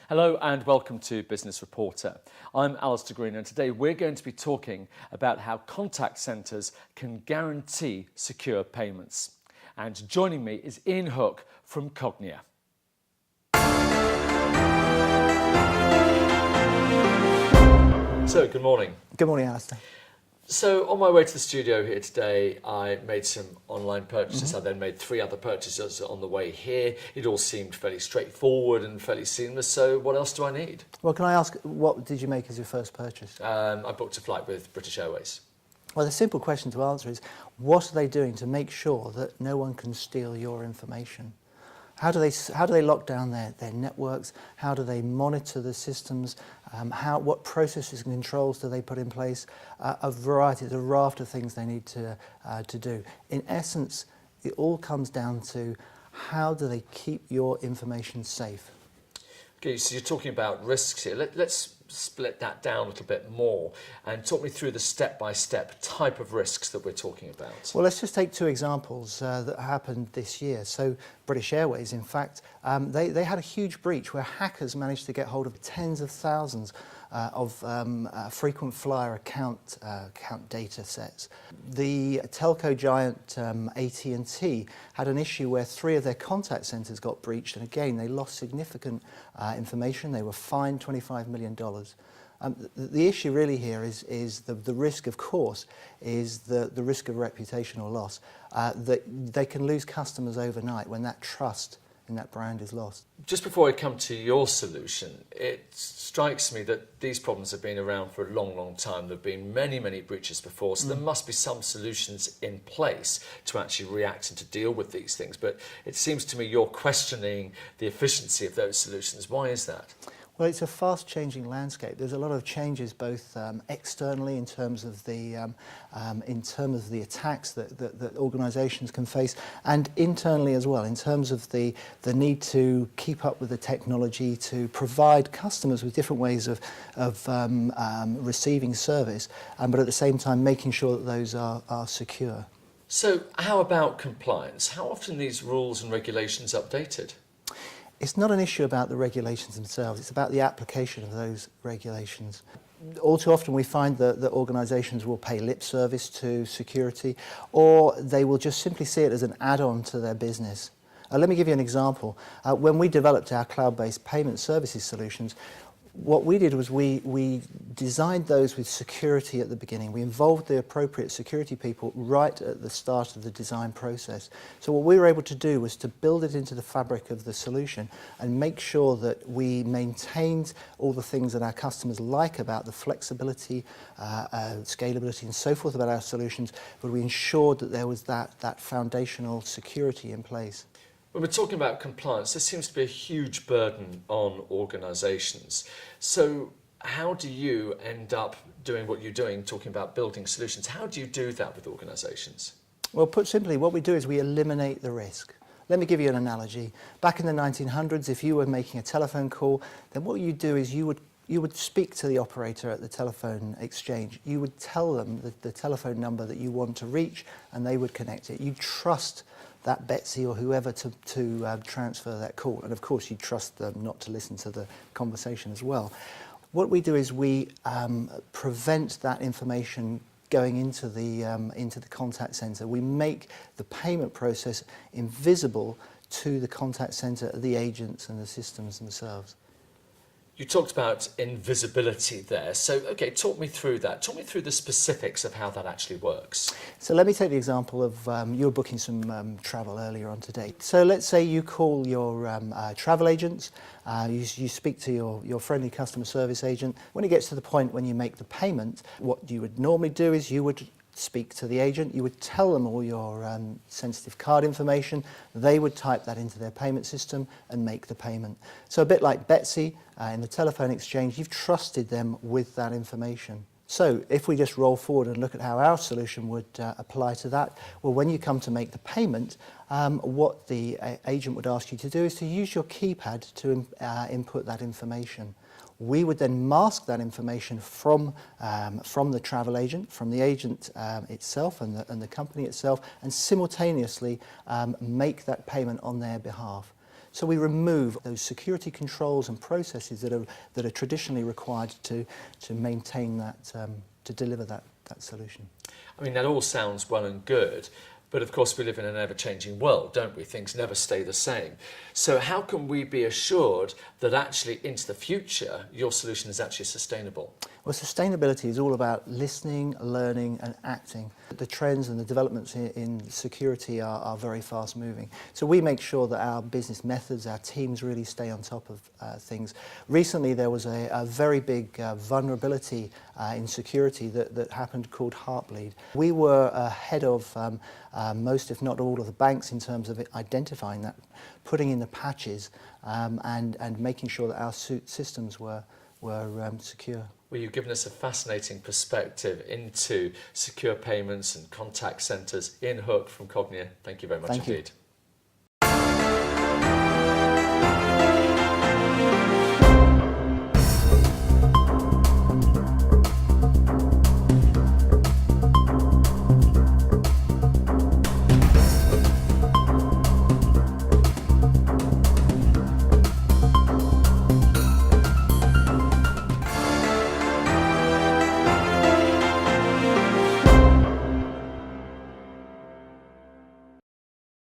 Hello and welcome to Business Reporter. I'm Alistair Green and today we're going to be talking about how contact centres can guarantee secure payments. And joining me is Ian Hook from Cognia. So, good morning. Good morning, Alistair. So, on my way to the studio here today, I made some online purchases. I then made 3 other purchases on the way here. It all seemed fairly straightforward and fairly seamless. So, what else do I need? Well, can I ask, what did you make as your first purchase? I booked a flight with British Airways. Well, the simple question to answer is, what are they doing to make sure that no one can steal your information? How do they lock down their networks? How do they monitor the systems? What processes and controls do they put in place? A raft of things they need to do. In essence, it all comes down to how do they keep your information safe? Okay, so you're talking about risks here. Let's split that down a little bit more and talk me through the step-by-step type of risks that we're talking about. Well, let's just take 2 examples that happened this year. So British Airways, in fact, they had a huge breach where hackers managed to get hold of tens of thousands of frequent flyer account data sets. The telco giant AT&T had an issue where 3 of their contact centres got breached, and again they lost significant information. They were fined $25 million. The issue really here is the risk, of course, is the risk of reputational loss. That they can lose customers overnight when that trust in that brand is lost. Just before I come to your solution, it strikes me that these problems have been around for a long, long time. There have been many, many breaches before, so there must be some solutions in place to actually react and to deal with these things. But it seems to me you're questioning the efficiency of those solutions. Why is that? Well, it's a fast-changing landscape. There's a lot of changes, both externally in terms of the attacks that organisations can face, and internally as well, in terms of the need to keep up with the technology, to provide customers with different ways of receiving service, but at the same time making sure that those are secure. So, how about compliance? How often are these rules and regulations updated? It's not an issue about the regulations themselves, it's about the application of those regulations. All too often we find that organisations will pay lip service to security, or they will just simply see it as an add-on to their business. Let me give you an example. When we developed our cloud-based payment services solutions, what we did was we designed those with security at the beginning. We involved the appropriate security people right at the start of the design process. So what we were able to do was to build it into the fabric of the solution and make sure that we maintained all the things that our customers like about the flexibility, scalability and so forth about our solutions, but we ensured that there was that foundational security in place. When we're talking about compliance, there seems to be a huge burden on organisations. So how do you end up doing what you're doing, talking about building solutions? How do you do that with organisations? Well, put simply, what we do is we eliminate the risk. Let me give you an analogy. Back in the 1900s, if you were making a telephone call, then what you do is you would speak to the operator at the telephone exchange. You would tell them the telephone number that you want to reach, and they would connect it. You trust that Betsy or whoever to transfer that call. And of course you trust them not to listen to the conversation as well. What we do is we prevent that information going into the contact centre. We make the payment process invisible to the contact centre, the agents and the systems themselves. You talked about invisibility there. So, okay, talk me through that. Talk me through the specifics of how that actually works. So let me take the example of you were booking some travel earlier on today. So let's say you call your travel agents, you speak to your friendly customer service agent. When it gets to the point when you make the payment, what you would normally do is you would speak to the agent, you would tell them all your sensitive card information, they would type that into their payment system and make the payment. So a bit like Betsy in the telephone exchange, you've trusted them with that information. So if we just roll forward and look at how our solution would apply to that, well, when you come to make the payment, what the agent would ask you to do is to use your keypad to input that information. We would then mask that information from the travel agent, from the agent itself and the company itself, and simultaneously make that payment on their behalf. So we remove those security controls and processes that are traditionally required to maintain that, to deliver that solution. I mean, that all sounds well and good, but of course we live in an ever-changing world, don't we? Things never stay the same. So how can we be assured that actually into the future your solution is actually sustainable? Well, sustainability is all about listening, learning and acting. The trends and the developments in security are very fast moving. So we make sure that our business methods, our teams really stay on top of things. Recently there was a very big vulnerability in security that happened called Heartbleed. We were ahead of most, if not all, of the banks in terms of identifying that, putting in the patches and making sure that our systems were secure. Well, you've given us a fascinating perspective into secure payments and contact centres in Hook from Cognia. Thank you very much indeed.